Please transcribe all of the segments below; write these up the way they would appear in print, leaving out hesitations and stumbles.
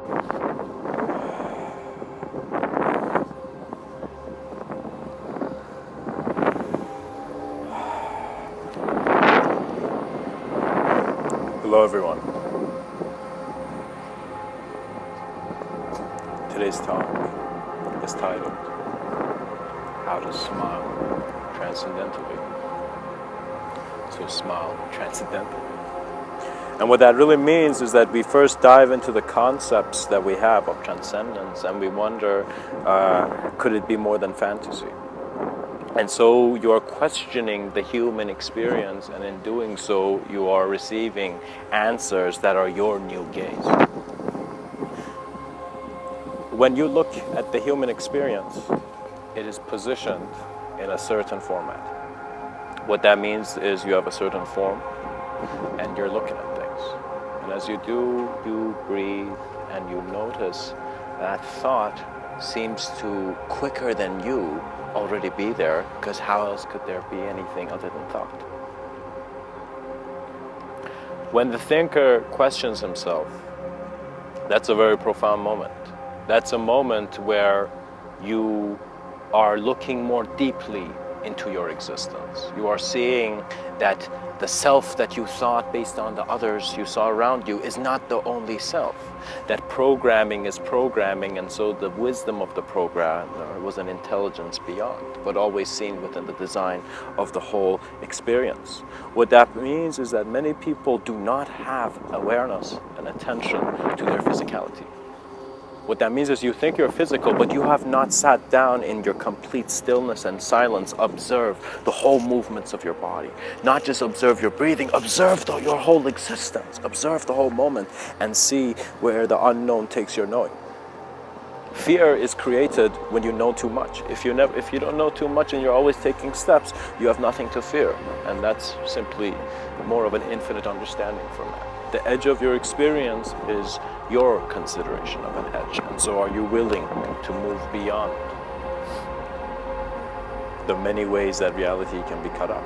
Hello everyone. Today's talk is titled How to Smile Transcendentally. So smile transcendentally. And what that really means is that we first dive into the concepts that we have of transcendence, and we wonder, could it be more than fantasy? And so you are questioning the human experience, and in doing so, you are receiving answers that are your new gaze. When you look at the human experience, it is positioned in a certain format. What that means is you have a certain form, and you're looking at things. And as you do, you breathe, and you notice that thought seems to, quicker than you, already be there, because how else could there be anything other than thought? When the thinker questions himself, that's a very profound moment. That's a moment where you are looking more deeply into your existence. You are seeing that the self that you thought based on the others you saw around you is not the only self. That programming is programming, and so the wisdom of the programmer was an intelligence beyond, but always seen within the design of the whole experience. What that means is that many people do not have awareness and attention to their physicality. What that means is you think you're physical, but you have not sat down in your complete stillness and silence, observe the whole movements of your body. Not just observe your breathing, observe your whole existence, observe the whole moment, and see where the unknown takes your knowing. Fear is created when you know too much. If you don't know too much and you're always taking steps, you have nothing to fear. And that's simply more of an infinite understanding from that. The edge of your experience is your consideration of an edge. And so are you willing to move beyond the many ways that reality can be cut up?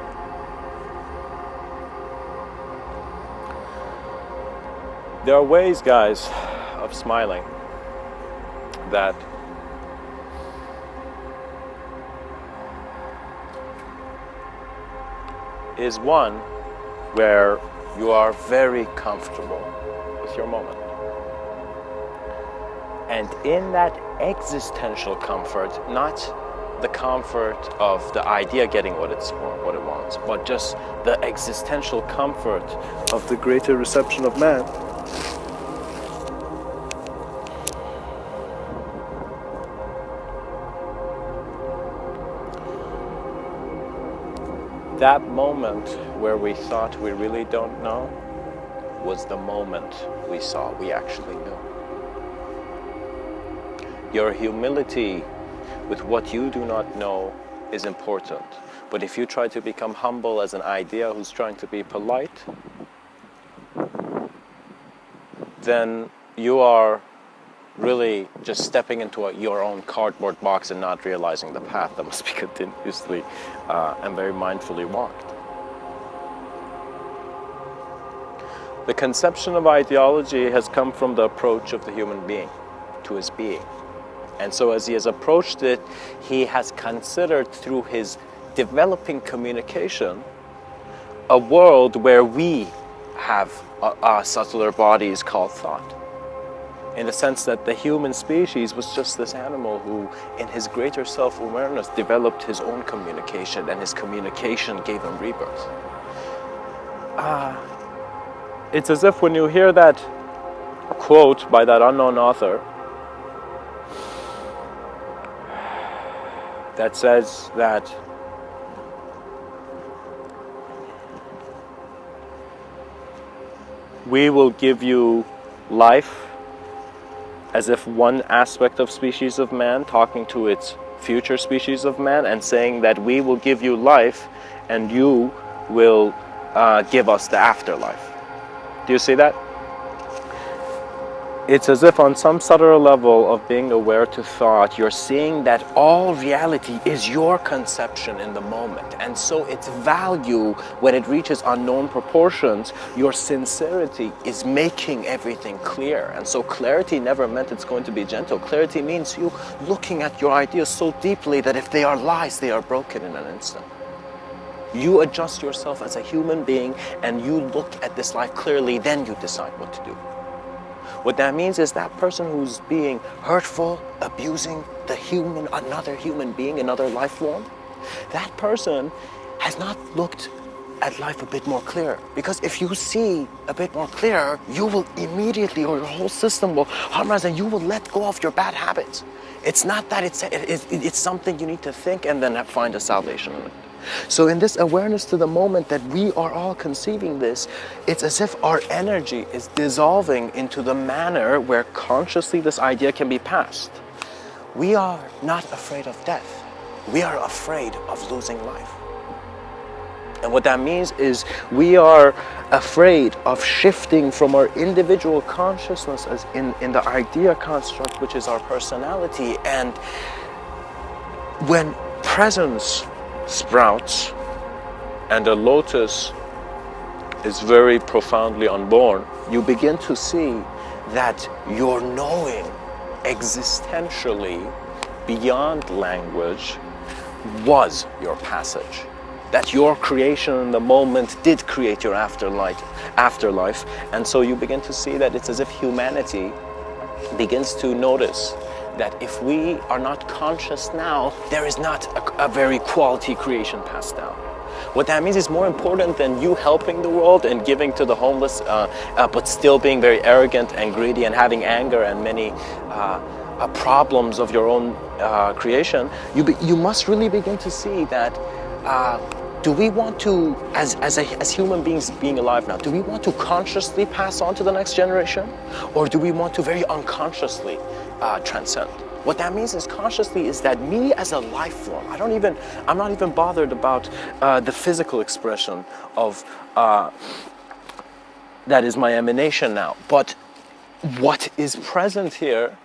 There are ways, guys, of smiling that is one where you are very comfortable with your moment. And in that existential comfort, not the comfort of the idea getting what it wants, but just the existential comfort of the greater reception of man, that moment where we thought we really don't know was the moment we saw we actually knew. Your humility with what you do not know is important. But if you try to become humble as an idea who's trying to be polite, then you are really just stepping into your own cardboard box and not realizing the path that must be continuously and very mindfully walked. The conception of ideology has come from the approach of the human being to his being. And so as he has approached it, he has considered through his developing communication a world where we have subtler bodies called thought. In the sense that the human species was just this animal who, in his greater self-awareness, developed his own communication, and his communication gave him rebirth. It's as if when you hear that quote by that unknown author that says that we will give you life, as if one aspect of species of man talking to its future species of man and saying that we will give you life and you will give us the afterlife. Do you see that? It's as if on some subtle level of being aware to thought, you're seeing that all reality is your conception in the moment. And so its value, when it reaches unknown proportions, your sincerity is making everything clear. And so clarity never meant it's going to be gentle. Clarity means you looking at your ideas so deeply that if they are lies, they are broken in an instant. You adjust yourself as a human being and you look at this life clearly, then you decide what to do. What that means is that person who's being hurtful, abusing another human being, another life form, that person has not looked at life a bit more clear. Because if you see a bit more clear, you will immediately, or your whole system will harmonize and you will let go of your bad habits. It's not that it's something you need to think and then find a salvation in it. So in this awareness to the moment that we are all conceiving this, it's as if our energy is dissolving into the manner where consciously this idea can be passed. We are not afraid of death. We are afraid of losing life. And what that means is we are afraid of shifting from our individual consciousness as in the idea construct, which is our personality. And when presence sprouts and a lotus is very profoundly unborn, you begin to see that your knowing existentially beyond language was your passage. That your creation in the moment did create your afterlife. And so you begin to see that it's as if humanity begins to notice that if we are not conscious now, there is not a very quality creation passed down. What that means is more important than you helping the world and giving to the homeless, but still being very arrogant and greedy and having anger and many problems of your own creation. You must really begin to see that do we want to, as human beings being alive now, do we want to consciously pass on to the next generation? Or do we want to very unconsciously transcend? What that means is consciously is that me as a life form, I'm not even bothered about the physical expression of that is my emanation now. But what is present here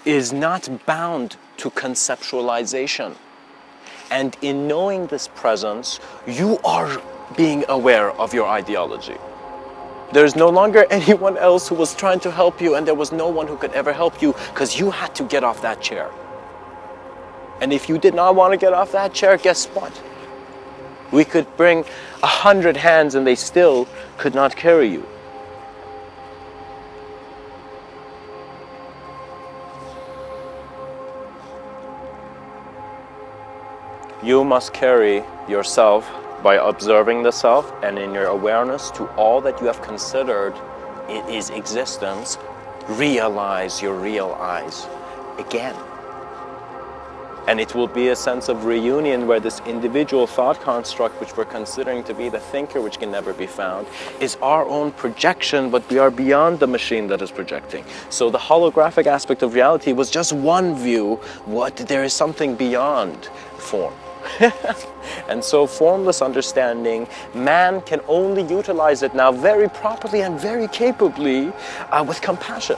is not bound to conceptualization. And in knowing this presence, you are being aware of your ideology. There's no longer anyone else who was trying to help you, and there was no one who could ever help you because you had to get off that chair. And if you did not want to get off that chair, guess what? We could bring 100 hands and they still could not carry you. You must carry yourself by observing the self and in your awareness to all that you have considered it is existence, realize your real eyes again. And it will be a sense of reunion where this individual thought construct, which we're considering to be the thinker, which can never be found, is our own projection, but we are beyond the machine that is projecting. So the holographic aspect of reality was just one view, there is something beyond form. And so formless understanding, man can only utilize it now very properly and very capably with compassion.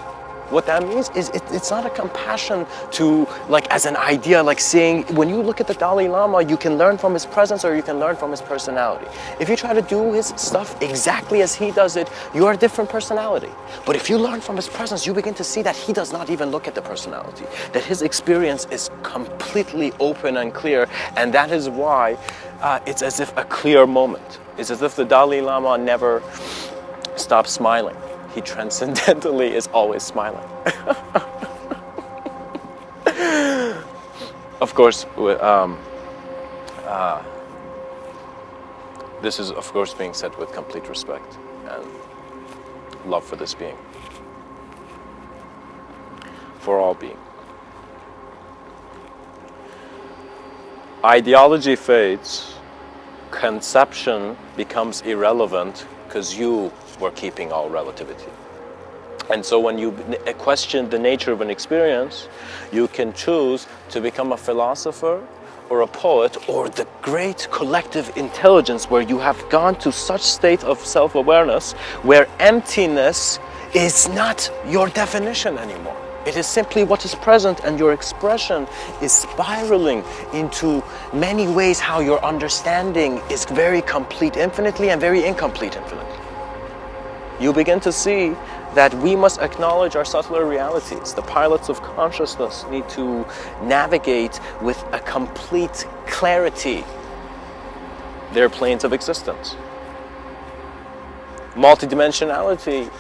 What that means is it's not a compassion to, like, as an idea, like saying, when you look at the Dalai Lama, you can learn from his presence or you can learn from his personality. If you try to do his stuff exactly as he does it, you are a different personality. But if you learn from his presence, you begin to see that he does not even look at the personality, that his experience is completely open and clear, and that is why it's as if a clear moment. It's as if the Dalai Lama never stops smiling. He transcendentally is always smiling. Of course, this is of course being said with complete respect and love for this being, for all being. Ideology fades, conception becomes irrelevant because you were keeping all relativity. And so when you question the nature of an experience, you can choose to become a philosopher or a poet or the great collective intelligence where you have gone to such state of self-awareness where emptiness is not your definition anymore. It is simply what is present, and your expression is spiraling into many ways how your understanding is very complete infinitely and very incomplete infinitely. You begin to see that we must acknowledge our subtler realities. The pilots of consciousness need to navigate with a complete clarity their planes of existence. Multidimensionality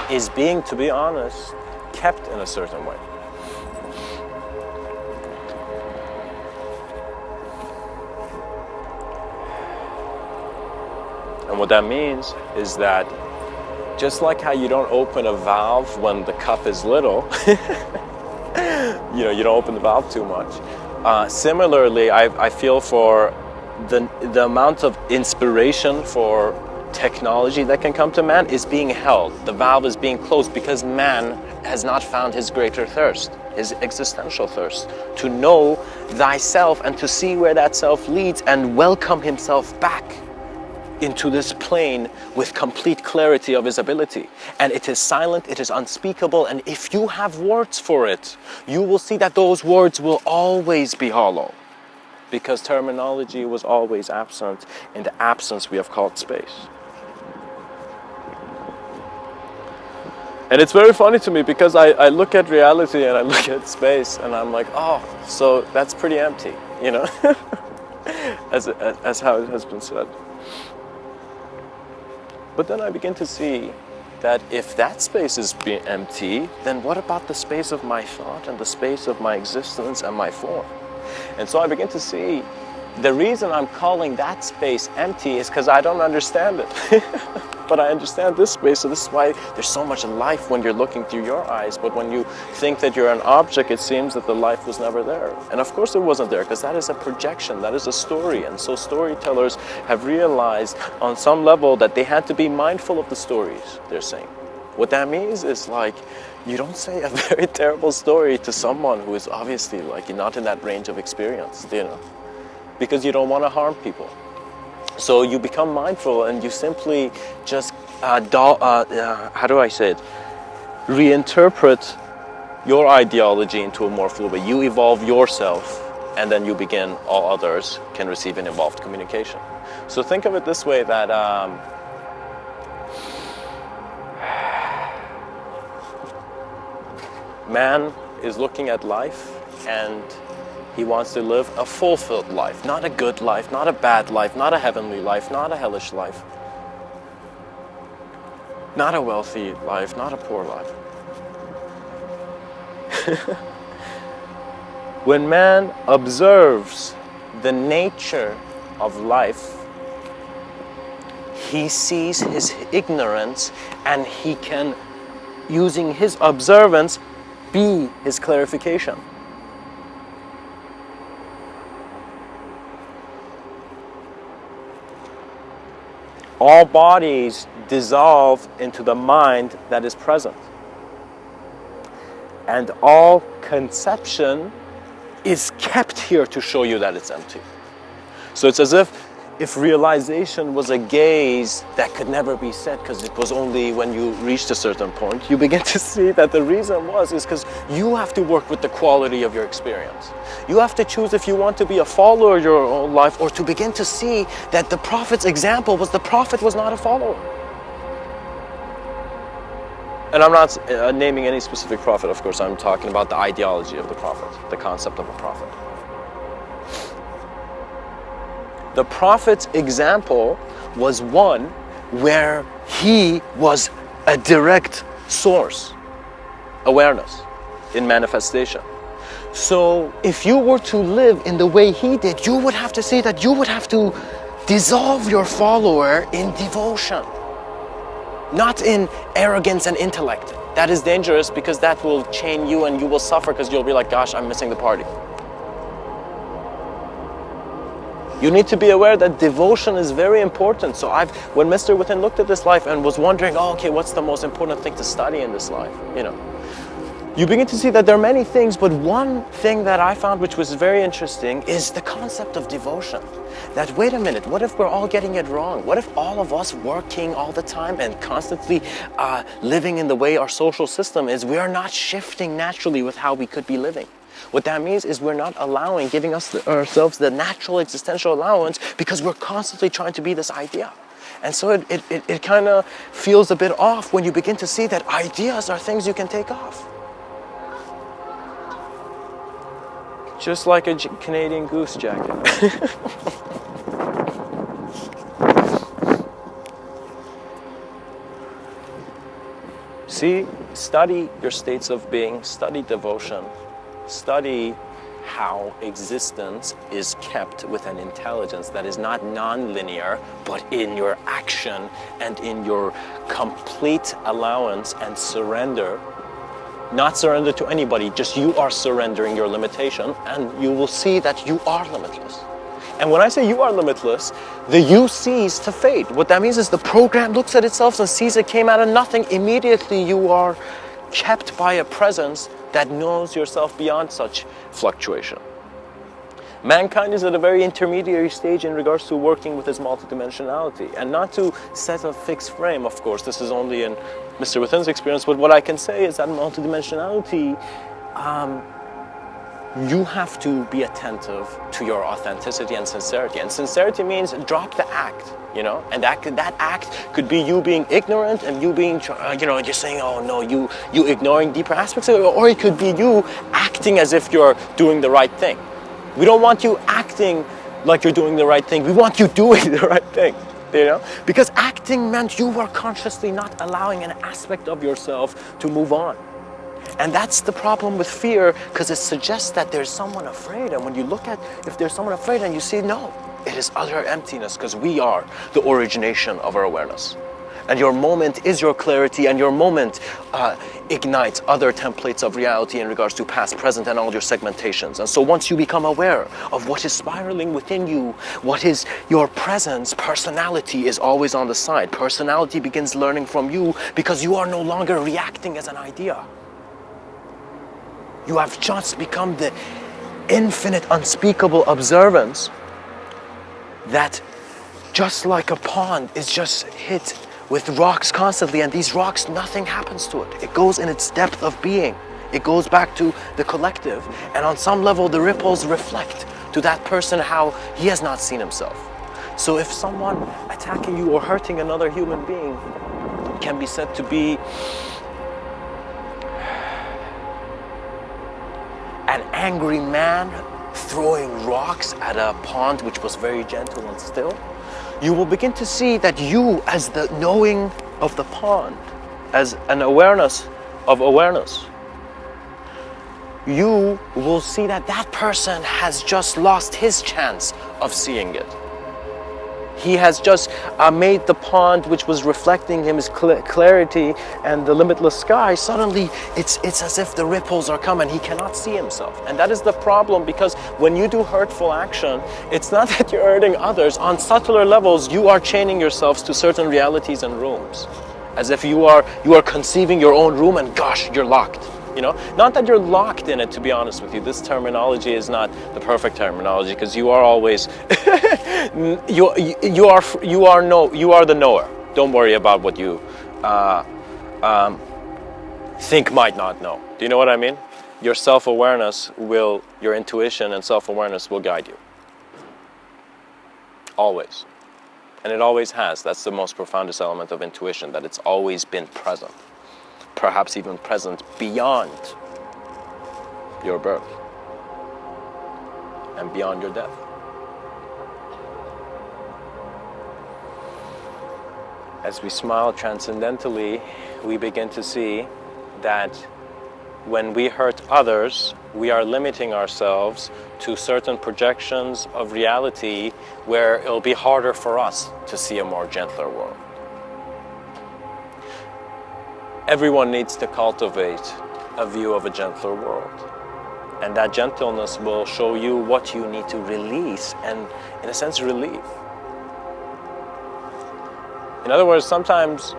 is being, to be honest, kept in a certain way. And what that means is that just like how you don't open a valve when the cup is little, you don't open the valve too much. Similarly, I feel for the amount of inspiration for technology that can come to man is being held. The valve is being closed because man has not found his greater thirst, his existential thirst, to know thyself and to see where that self leads and welcome himself back into this plane with complete clarity of his ability. And it is silent, it is unspeakable, and if you have words for it, you will see that those words will always be hollow, because terminology was always absent. In the absence we have called space. And it's very funny to me because I look at reality and I look at space and I'm like, oh, so that's pretty empty, as how it has been said. But then I begin to see that if that space is being empty, then what about the space of my thought and the space of my existence and my form? And so I begin to see the reason I'm calling that space empty is because I don't understand it. But I understand this space, so this is why there's so much life when you're looking through your eyes. But when you think that you're an object, it seems that the life was never there. And of course it wasn't there, because that is a projection, that is a story. And so storytellers have realized on some level that they had to be mindful of the stories they're saying. What that means is, like, you don't say a very terrible story to someone who is obviously not in that range of experience, because you don't want to harm people. So you become mindful and you simply just, how do I say it? Reinterpret your ideology into a more fluid way. You evolve yourself, and then you begin, all others can receive an evolved communication. So think of it this way, that man is looking at life and he wants to live a fulfilled life, not a good life, not a bad life, not a heavenly life, not a hellish life, not a wealthy life, not a poor life. When man observes the nature of life, he sees his ignorance, and he can, using his observance, be his clarification. All bodies dissolve into the mind that is present. And all conception is kept here to show you that it's empty. So it's as if realization was a gaze that could never be set, because it was only when you reached a certain point, you begin to see that the reason is because you have to work with the quality of your experience. You have to choose if you want to be a follower of your own life, or to begin to see that the Prophet's example was the Prophet was not a follower. And I'm not naming any specific Prophet, of course. I'm talking about the ideology of the Prophet, the concept of a Prophet. The Prophet's example was one where he was a direct source, awareness in manifestation. So if you were to live in the way he did, you would have to see that you would have to dissolve your follower in devotion, not in arrogance and intellect. That is dangerous, because that will chain you and you will suffer, because you'll be like, gosh, I'm missing the party. You need to be aware that devotion is very important. So when Mr.Within looked at this life and was wondering, okay, what's the most important thing to study in this life? You begin to see that there are many things, but one thing that I found which was very interesting is the concept of devotion. that, wait a minute, what if we're all getting it wrong? What if all of us working all the time and constantly living in the way our social system is, we are not shifting naturally with how we could be living? What that means is we're not allowing, giving ourselves the natural existential allowance, because we're constantly trying to be this idea. And so it kind of feels a bit off when you begin to see that ideas are things you can take off. Just like a Canadian Goose jacket. See, study your states of being, study devotion, study how existence is kept with an intelligence that is not non-linear, but in your action and in your complete allowance and surrender. Not surrender to anybody, just you are surrendering your limitation, and you will see that you are limitless. And when I say you are limitless, the you cease to fade. What that means is the program looks at itself and sees it came out of nothing. Immediately you are kept by a presence that knows yourself beyond such fluctuation. Mankind is at a very intermediary stage in regards to working with its multidimensionality. And not to set a fixed frame, of course, this is only in Mr. Within's experience, but what I can say is that multidimensionality, you have to be attentive to your authenticity and sincerity. And sincerity means drop the act, you know? And that act could be you being ignorant and you being, just saying, oh no, you ignoring deeper aspects of it, or it could be you acting as if you're doing the right thing. We don't want you acting like you're doing the right thing. We want you doing the right thing, you know? Because acting meant you were consciously not allowing an aspect of yourself to move on. And that's the problem with fear, because it suggests that there's someone afraid. And when you look at if there's someone afraid and you see, no, it is utter emptiness, because we are the origination of our awareness. And your moment is your clarity, and your moment ignites other templates of reality in regards to past, present, and all your segmentations. And so once you become aware of what is spiraling within you, what is your presence, personality is always on the side. Personality begins learning from you, because you are no longer reacting as an idea. You have just become the infinite, unspeakable observance that, just like a pond, is just hit with rocks constantly, and these rocks, nothing happens to it. It goes in its depth of being. It goes back to the collective, and on some level the ripples reflect to that person how he has not seen himself. So if someone attacking you or hurting another human being can be said to be an angry man throwing rocks at a pond which was very gentle and still, you will begin to see that you, as the knowing of the pond, as an awareness of awareness, you will see that that person has just lost his chance of seeing it. He has just made the pond, which was reflecting him his clarity and the limitless sky, suddenly it's as if the ripples are coming. He cannot see himself. And that is the problem, because when you do hurtful action, it's not that you're hurting others. On subtler levels, you are chaining yourselves to certain realities and rooms. As if you are conceiving your own room and gosh, you're locked. You know, not that you're locked in it, to be honest with you. This terminology is not the perfect terminology, because you are always you are the knower. Don't worry about what you think might not know. Do you know what I mean? Your self-awareness your intuition and self-awareness will guide you. Always. And it always has. That's the most profoundest element of intuition, that it's always been present. Perhaps even present beyond your birth and beyond your death. As we smile transcendentally, we begin to see that when we hurt others, we are limiting ourselves to certain projections of reality where it'll be harder for us to see a more gentler world. Everyone needs to cultivate a view of a gentler world. And that gentleness will show you what you need to release and, in a sense, relieve. In other words, sometimes,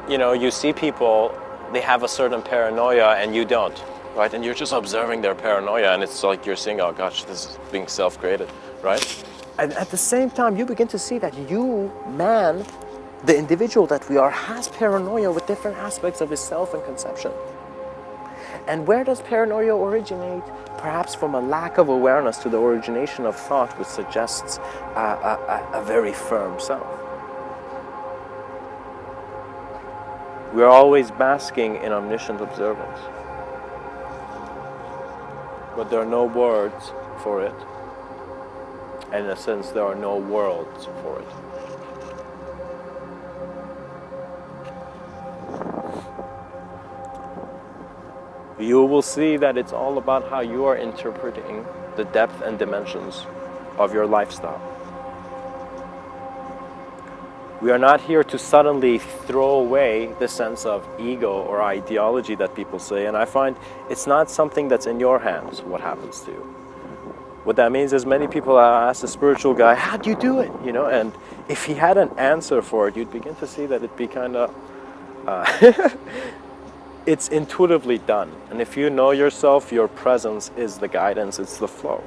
you see people, they have a certain paranoia and you don't, right? And you're just observing their paranoia, and it's like you're seeing, oh gosh, this is being self-created, right? And at the same time, you begin to see that you, man, the individual that we are, has paranoia with different aspects of his self and conception. And where does paranoia originate? Perhaps from a lack of awareness to the origination of thought, which suggests a very firm self. We are always basking in omniscient observance. But there are no words for it. And in a sense, there are no worlds for it. You will see that it's all about how you are interpreting the depth and dimensions of your lifestyle. We are not here to suddenly throw away the sense of ego or ideology that people say, and I find it's not something that's in your hands, what happens to you. What that means is many people ask a spiritual guy, how do you do it? You know, and if he had an answer for it, you'd begin to see that it'd be kind of it's intuitively done. And if you know yourself, your presence is the guidance, it's the flow.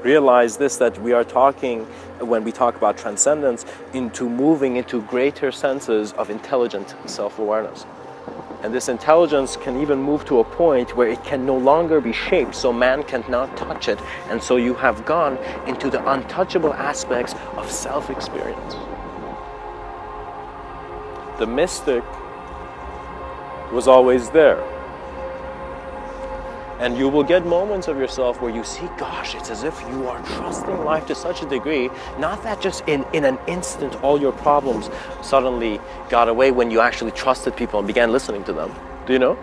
Realize this, that we are talking, when we talk about transcendence, into moving into greater senses of intelligent self-awareness. And this intelligence can even move to a point where it can no longer be shaped, so man cannot touch it. And so you have gone into the untouchable aspects of self-experience. The mystic was always there. And you will get moments of yourself where you see, gosh, it's as if you are trusting life to such a degree, not that just in an instant all your problems suddenly got away when you actually trusted people and began listening to them. Do you know?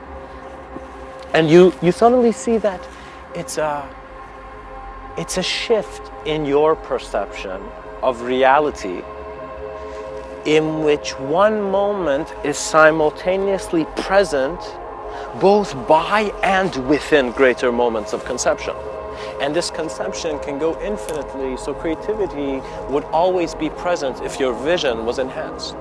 And you suddenly see that it's a shift in your perception of reality, in which one moment is simultaneously present both by and within greater moments of conception. And this conception can go infinitely, so creativity would always be present if your vision was enhanced.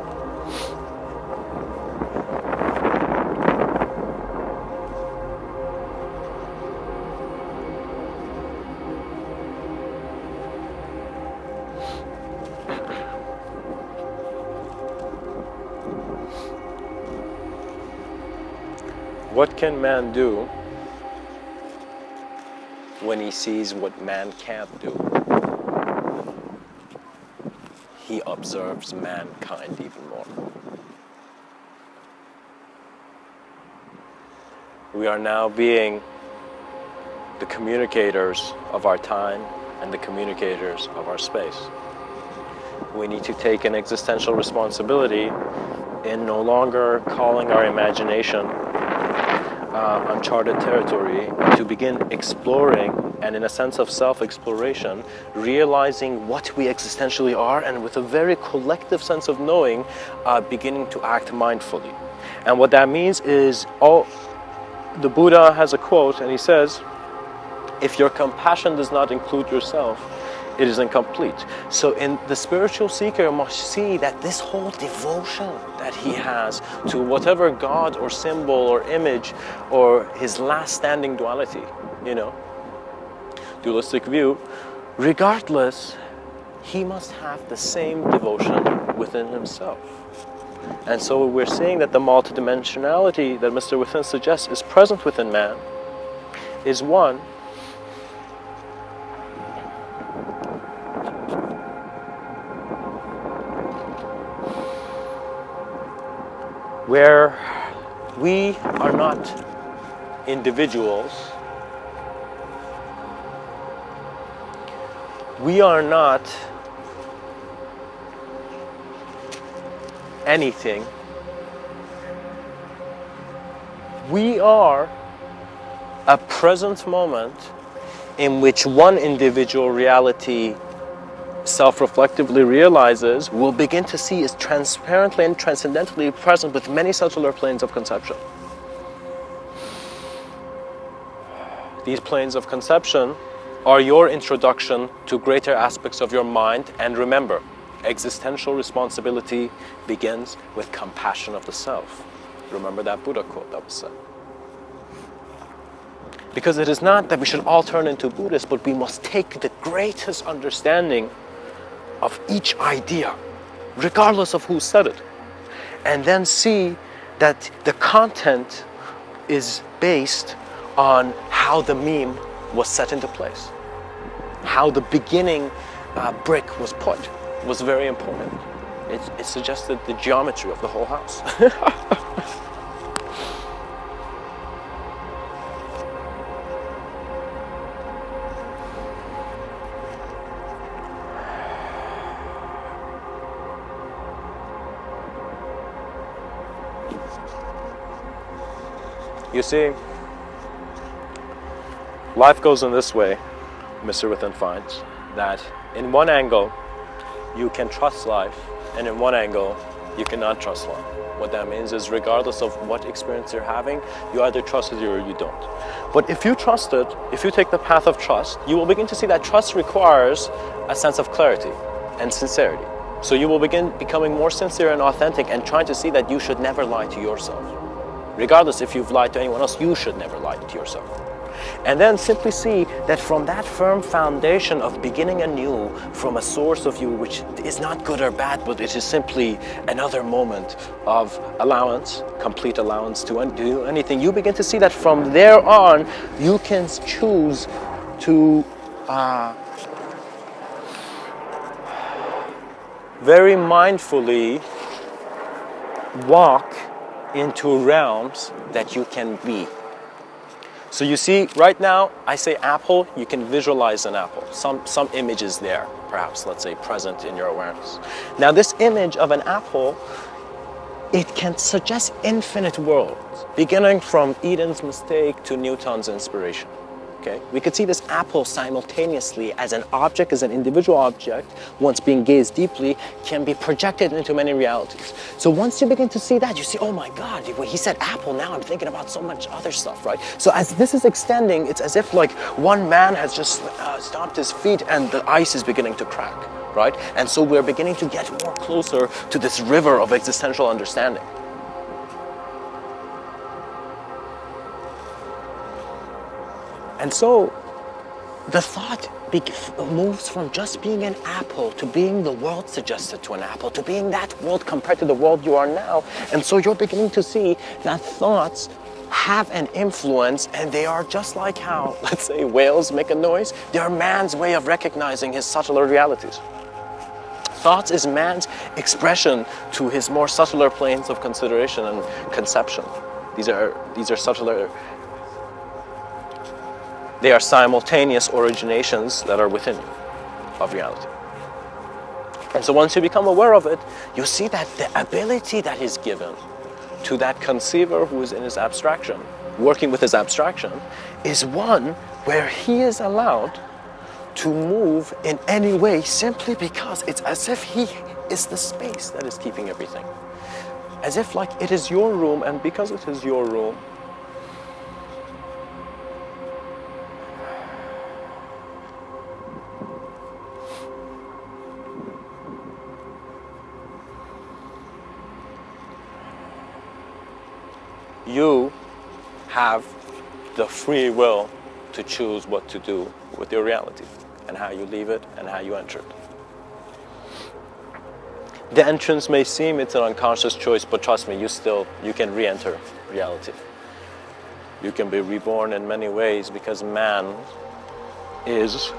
What can man do when he sees what man can't do? He observes mankind even more. We are now being the communicators of our time and the communicators of our space. We need to take an existential responsibility in no longer calling our imagination uncharted territory, to begin exploring, and in a sense of self-exploration, realizing what we existentially are, and with a very collective sense of knowing, beginning to act mindfully. And what that means is, the Buddha has a quote, and he says, if your compassion does not include yourself, it is incomplete. So in the spiritual seeker must see that this whole devotion that he has to whatever God or symbol or image or his last standing duality, you know, dualistic view, regardless, he must have the same devotion within himself. And so we're seeing that the multidimensionality that Mr.Within suggests is present within man is one where we are not individuals, we are not anything, we are a present moment in which one individual reality self-reflectively realizes, will begin to see is transparently and transcendentally present with many subtler planes of conception. These planes of conception are your introduction to greater aspects of your mind, and remember, existential responsibility begins with compassion of the self. Remember that Buddha quote that was said. Because it is not that we should all turn into Buddhists, but we must take the greatest understanding of each idea, regardless of who said it, and then see that the content is based on how the meme was set into place. How the beginning brick was put was very important. It suggested the geometry of the whole house. You see, life goes in this way. Mr. Within finds that in one angle you can trust life, and in one angle you cannot trust life. What that means is, regardless of what experience you're having, you either trust it or you don't. But if you trust it, if you take the path of trust, you will begin to see that trust requires a sense of clarity and sincerity. So you will begin becoming more sincere and authentic and trying to see that you should never lie to yourself. Regardless if you've lied to anyone else, you should never lie to yourself. And then simply see that from that firm foundation of beginning anew, from a source of you which is not good or bad, but it is simply another moment of allowance, complete allowance to do anything, you begin to see that from there on, you can choose to very mindfully walk into realms that you can be. So you see, right now, I say apple, you can visualize an apple. Some image is there, perhaps, let's say, present in your awareness. Now this image of an apple, it can suggest infinite worlds, beginning from Eden's mistake to Newton's inspiration. Okay? We could see this apple simultaneously as an object, as an individual object, once being gazed deeply, can be projected into many realities. So once you begin to see that, you see, oh my God, when he said apple, now I'm thinking about so much other stuff, right? So as this is extending, it's as if like one man has just stomped his feet and the ice is beginning to crack, right? And so we're beginning to get more closer to this river of existential understanding. And so the thought moves from just being an apple to being the world suggested to an apple, to being that world compared to the world you are now. And so you're beginning to see that thoughts have an influence, and they are just like how, let's say, whales make a noise. They are man's way of recognizing his subtler realities. Thoughts is man's expression to his more subtler planes of consideration and conception. These are subtler. They are simultaneous originations that are within you of reality. And so once you become aware of it, you see that the ability that is given to that conceiver who is in his abstraction, working with his abstraction, is one where he is allowed to move in any way simply because it's as if he is the space that is keeping everything. As if like it is your room, and because it is your room, you have the free will to choose what to do with your reality and how you leave it and how you enter it. The entrance may seem it's an unconscious choice, but trust me, you can re-enter reality. You can be reborn in many ways because man is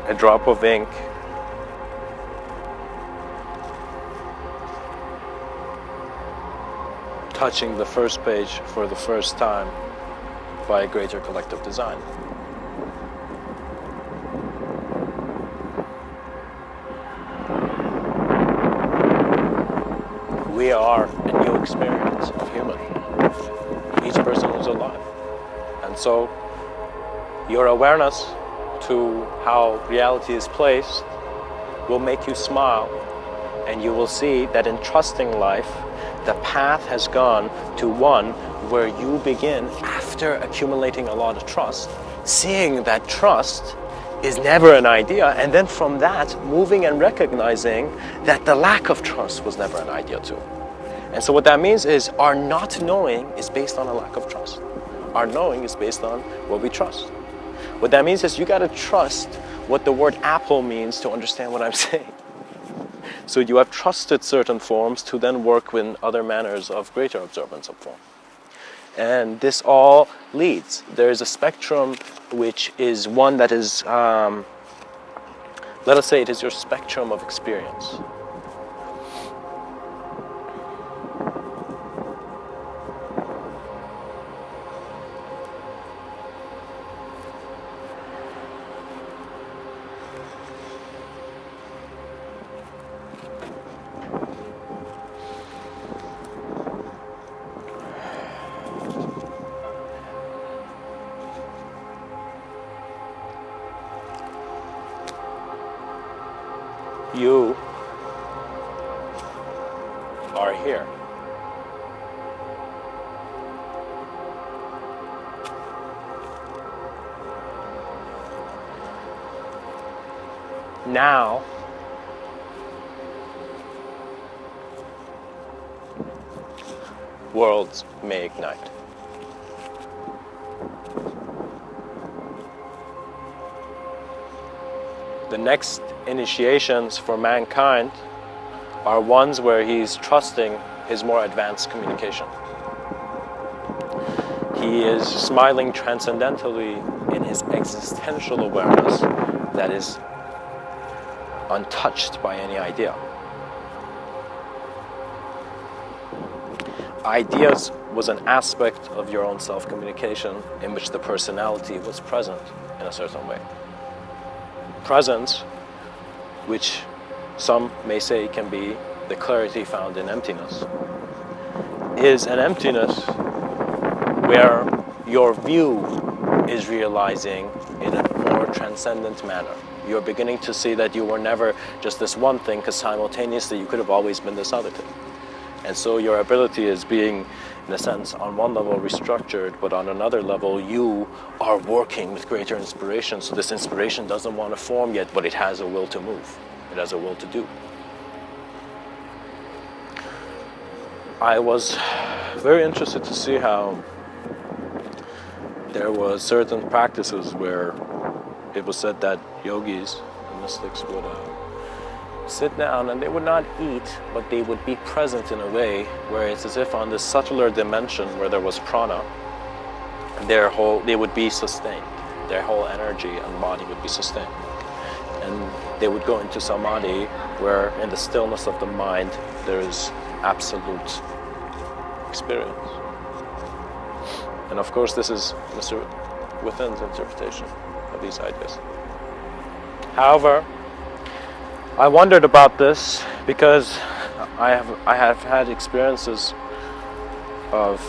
a drop of ink touching the first page for the first time by a greater collective design. We are a new experience of human. Each person is alive. And so your awareness to how reality is placed will make you smile, and you will see that in trusting life, the path has gone to one where you begin, after accumulating a lot of trust, seeing that trust is never an idea, and then from that, moving and recognizing that the lack of trust was never an idea too. And so what that means is our not knowing is based on a lack of trust. Our knowing is based on what we trust. What that means is you got to trust what the word apple means to understand what I'm saying. So you have trusted certain forms to then work with other manners of greater observance of form. And this all leads. There is a spectrum which is one that is, let us say it is your spectrum of experience. You are here. Now, worlds may ignite. The next initiations for mankind are ones where he's trusting his more advanced communication. He is smiling transcendentally in his existential awareness that is untouched by any idea. Ideas was an aspect of your own self-communication in which the personality was present in a certain way. Presence, which some may say can be the clarity found in emptiness, is an emptiness where your view is realizing in a more transcendent manner. You're beginning to see that you were never just this one thing, because simultaneously you could have always been this other thing. And so your ability is being, in a sense, on one level restructured, but on another level you are working with greater inspiration. So this inspiration doesn't want to form yet, but it has a will to move. It has a will to do. I was very interested to see how there was certain practices where it was said that yogis and mystics would sit down and they would not eat, but they would be present in a way where it's as if on this subtler dimension where there was prana, they would be sustained. Their whole energy and body would be sustained. And they would go into samadhi where in the stillness of the mind there is absolute experience. And of course this is Mr.Within's interpretation of these ideas. However, I wondered about this because I have had experiences of,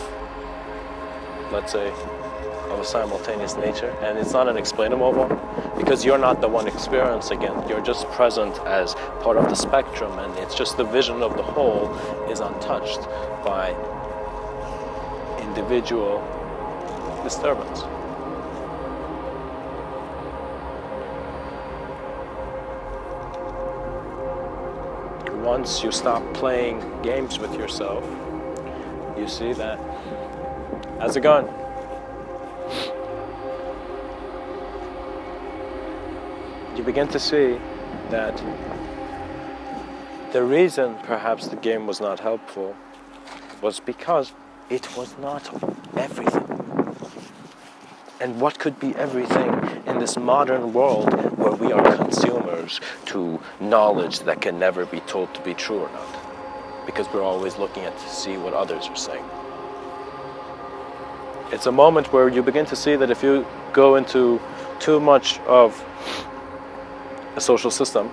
let's say, of a simultaneous nature, and it's not an explainable one because you're not the one experiencing it. You're just present as part of the spectrum, and it's just the vision of the whole is untouched by individual disturbance. Once you stop playing games with yourself, you see that, how's it going? You begin to see that the reason perhaps the game was not helpful was because it was not everything. And what could be everything in this modern world where we are consumers to knowledge that can never be told to be true or not? Because we're always looking at to see what others are saying. It's a moment where you begin to see that if you go into too much of a social system,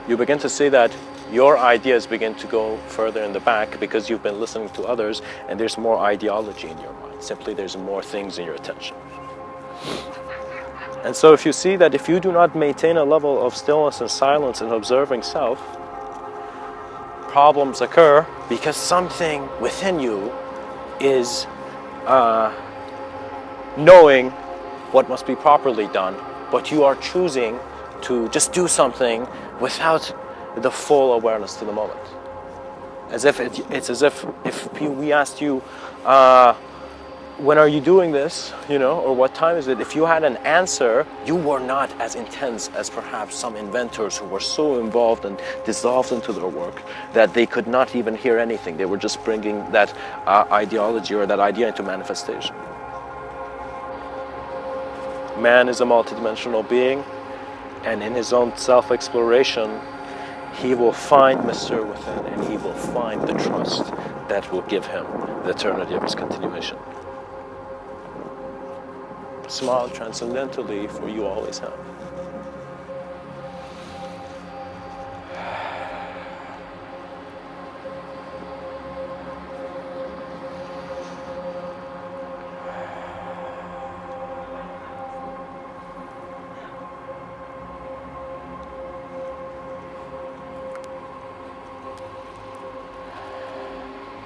you begin to see that your ideas begin to go further in the back because you've been listening to others and there's more ideology in your mind. Simply there's more things in your attention. And so if you see that if you do not maintain a level of stillness and silence and observing self, problems occur because something within you is knowing what must be properly done, but you are choosing to just do something without the full awareness to the moment. As if it's as if we asked you, when are you doing this, you know, or what time is it? If you had an answer, you were not as intense as perhaps some inventors who were so involved and dissolved into their work that they could not even hear anything. They were just bringing that ideology or that idea into manifestation. Man is a multidimensional being, and in his own self-exploration, he will find Mr. Within, and he will find the trust that will give him the eternity of his continuation. Smile transcendentally, for you always have.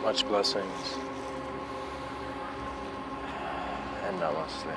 Much blessings and namaste.